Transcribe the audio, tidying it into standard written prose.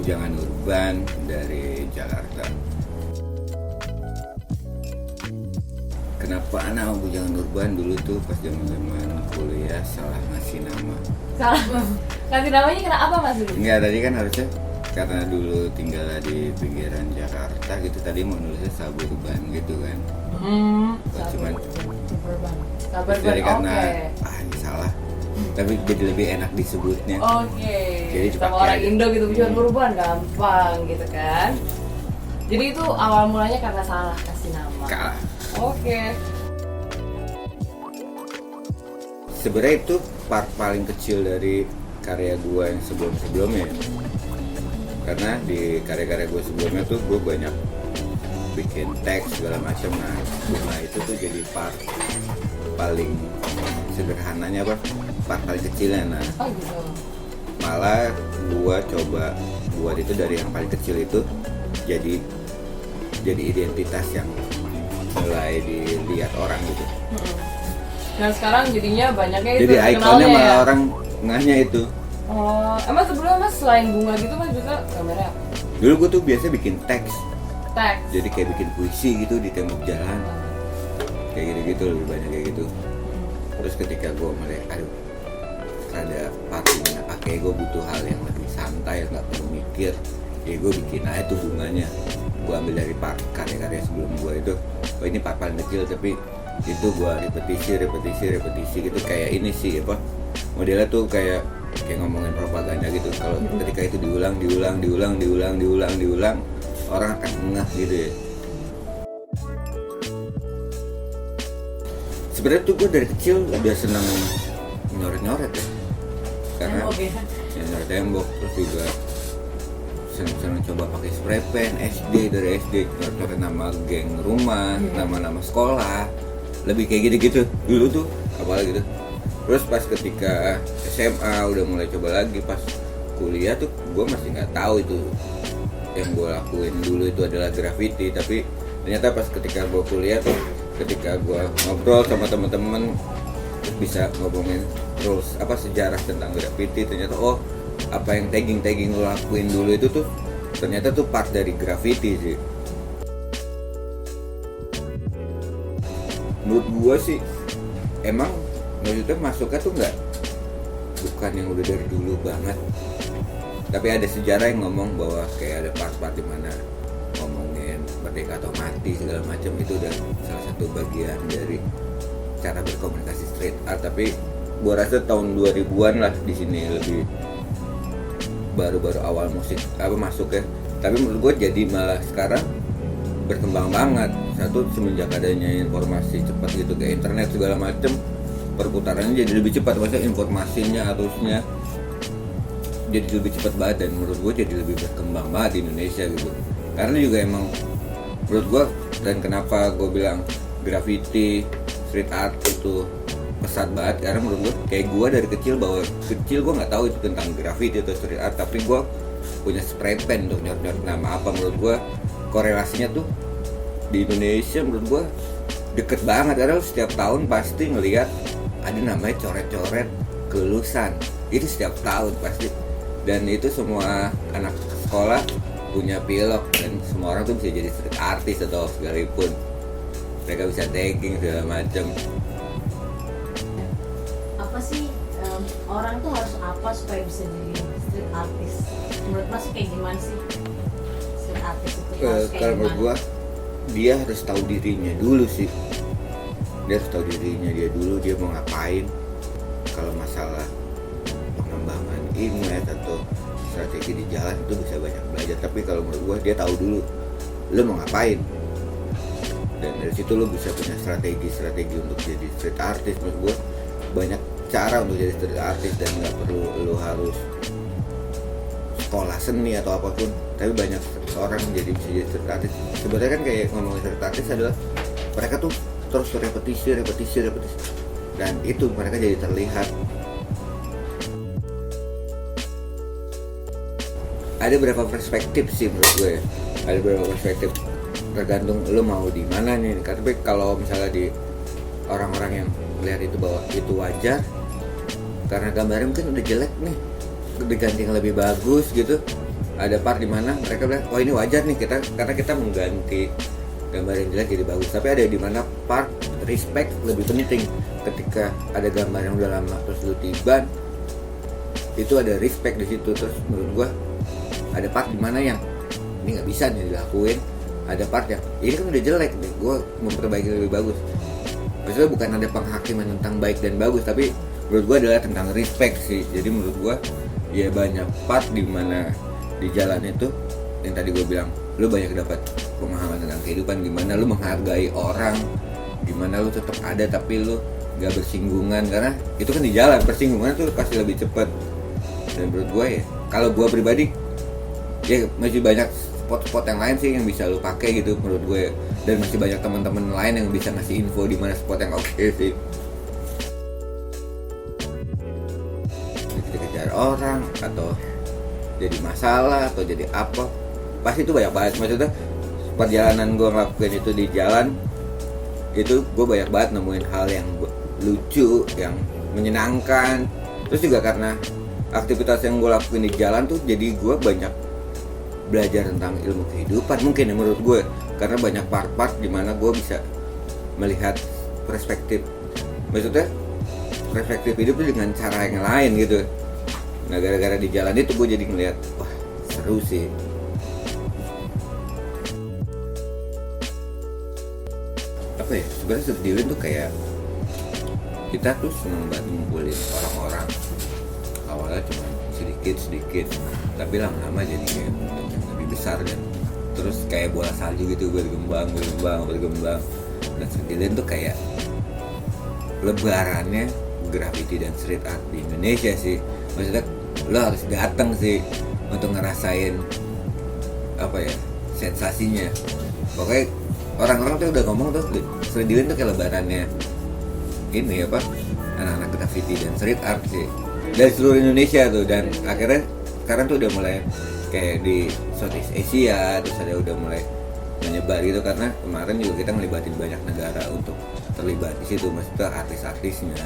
Bujangan Urban dari Jakarta. Kenapa anak Bujangan Urban dulu tuh pas zaman kuliah salah ngasih nama? Salah. Kasih namanya kenapa Mas dulu? Enggak, tadi kan harusnya karena dulu tinggal di pinggiran Jakarta gitu, tadi mau nulisnya Suburban gitu kan. Cuman Suburban. dari karena Oke. ini salah, tapi jadi lebih enak disebutnya. Oke. Jadi Sama dipakai orang aja. Indo gitu Bujangan Urban gampang gitu kan. Jadi itu awal mulanya karena salah kasih nama. Kalah. Oke. Sebenarnya itu part paling kecil dari karya gue yang sebelum-sebelumnya. Karena di karya-karya gue sebelumnya tuh gue banyak bikin teks segala macam. Nah, bunga itu tuh jadi part paling sederhananya, part paling kecilnya. Nah, Oh gitu. malah gue coba buat itu dari yang paling kecil itu jadi identitas yang mulai dilihat orang gitu. Dan sekarang jadinya banyaknya itu Jadi ikonnya terkenalnya malah ya? orang ngahnya itu. Oh, emang sebelumnya Mas selain bunga gitu Mas juga gambarnya apa? Dulu gue tuh biasa bikin teks, Teks. jadi kayak bikin puisi gitu di tembok jalan, kayak gitu-gitu, lebih banyak kayak gitu. Terus ketika gue melihat, aduh, ada part dimana kayak gue butuh hal yang lebih santai, nggak perlu mikir, ya gue bikin aja tuh bunganya. Gue ambil dari part karya-karya sebelum gue itu, oh ini part paling kecil tapi itu gue repetisi gitu, kayak ini sih apa modelnya tuh kayak ngomongin propaganda gitu. Kalau ketika itu diulang orang akan ngeh gitu ya. Sebenarnya tuh gue dari kecil udah seneng nyoret ya, karena Tembok ya? nyoret tembok. Terus juga seneng coba pakai spray pen dari SD nyoret nama geng rumah, nama sekolah, lebih kayak gitu-gitu dulu tuh apalagi gitu. Terus pas ketika SMA udah mulai coba lagi, pas kuliah tuh gue masih nggak tahu itu yang gue lakuin dulu itu adalah graffiti. Tapi ternyata pas ketika gue kuliah tuh, ketika gue ngobrol sama teman-teman bisa ngomongin terus sejarah tentang graffiti, ternyata oh apa yang tagging lo lakuin dulu itu tuh ternyata tuh part dari graffiti sih. Menurut gue sih emang maksudnya masuknya tuh bukan yang udah dari dulu banget, tapi ada sejarah yang ngomong bahwa kayak ada part-part dimana ngomongin merdeka atau mati segala macam, itu udah salah satu bagian dari cara berkomunikasi street art. Tapi gua rasa tahun 2000-an lah di sini lebih baru-baru awal musik masuk ya. Tapi menurut gua jadi malah sekarang berkembang banget. Satu, semenjak adanya informasi cepat gitu kayak internet segala macam, perputarannya jadi lebih cepat, maksudnya informasinya harusnya jadi lebih cepat banget, dan menurut gue jadi lebih berkembang banget di Indonesia gitu. Karena juga emang menurut gue, dan kenapa gue bilang graffiti street art itu pesat banget, karena menurut gue kayak gue dari kecil gue nggak tahu itu tentang graffiti atau street art, tapi gue punya spray pen untuk nyoret nama apa. Menurut gue korelasinya tuh di Indonesia menurut gue deket banget, karena setiap tahun pasti ngelihat ada namanya coret-coret kelulusan, itu setiap tahun pasti. Dan itu semua anak sekolah punya pilok, dan semua orang tuh bisa jadi street artist atau sekalipun mereka bisa tagging segala macam. Apa sih orang tuh harus apa supaya bisa jadi street artist? Menurut Mas kayak gimana sih street artist itu? Kalau menurut gua dia harus tahu dirinya dulu sih. Dia harus tahu dirinya dia dulu, dia mau ngapain. Kalau masalah pengembangan image atau strategi di jalan itu bisa banyak belajar, tapi kalau menurut gua dia tahu dulu lo mau ngapain, dan dari situ lo bisa punya strategi untuk jadi street artist. Menurut gua banyak cara untuk jadi street artist, dan nggak perlu lo harus sekolah seni atau apapun, tapi banyak orang jadi bisa jadi street artist. Sebenarnya kan kayak ngomongin street artist adalah mereka tuh terus repetisi, dan itu mereka jadi terlihat. Ada beberapa perspektif sih menurut gue ya. Ada beberapa perspektif, tergantung lo mau di mana nih. Tapi kalau misalnya di orang-orang yang melihat itu bahwa itu wajar karena gambarnya mungkin udah jelek nih, diganti yang lebih bagus gitu, ada part di mana mereka bilang oh ini wajar nih kita karena kita mengganti gambar yang jelek jadi bagus, tapi ada di mana part respect lebih penting. Ketika ada gambar yang udah lama terus lu tiban, itu ada respect di situ. Terus menurut gua ada part di mana yang ini nggak bisa nih dilakuin, ada part yang ini kan udah jelek nih, gua memperbaiki lebih bagus. Maksudnya bukan ada penghakiman tentang baik dan bagus, tapi menurut gua adalah tentang respect sih. Jadi menurut gua ya banyak part di mana di jalan itu yang tadi gua bilang, lu banyak dapat pemahaman tentang kehidupan, gimana lu menghargai orang, gimana lu tetap ada tapi lu gak bersinggungan, karena itu kan di jalan persinggungan tuh pasti lebih cepat. Dan menurut gue ya, kalau gue pribadi ya masih banyak spot-spot yang lain sih yang bisa lu pakai gitu menurut gue, dan masih banyak teman-teman lain yang bisa ngasih info di mana spot yang oke sih. Dikejar orang atau jadi masalah atau jadi apa, pasti itu banyak banget. Maksudnya perjalanan gue ngelakuin itu di jalan itu gue banyak banget nemuin hal yang lucu, yang menyenangkan. Terus juga karena aktivitas yang gue lakuin di jalan tuh jadi gue banyak belajar tentang ilmu kehidupan mungkin ya menurut gue, karena banyak part-part dimana gue bisa melihat perspektif, maksudnya perspektif hidup itu dengan cara yang lain gitu. Nah gara-gara di jalan itu gue jadi ngeliat wah seru sih. Apa ya, sebenarnya sedilin tuh kayak kita tuh seneng banget ngumpulin orang-orang. Awalnya cuma sedikit, tapi lama-lama jadi kayak bentuk yang lebih besar, dan terus kayak bola salju gitu berkembang. Dan sedilin tuh kayak lebarannya graffiti dan street art di Indonesia sih. Maksudnya lo harus datang sih untuk ngerasain apa ya, sensasinya. Pokoknya orang-orang tuh udah ngomong tuh Sedilin tuh kayak lebarannya ini apa, anak-anak graffiti dan street art sih dari seluruh Indonesia tuh. Dan akhirnya sekarang tuh udah mulai kayak di Southeast Asia, terus ada udah mulai menyebar gitu, karena kemarin juga kita ngelibatin banyak negara untuk terlibat di situ, maksudnya artis-artisnya.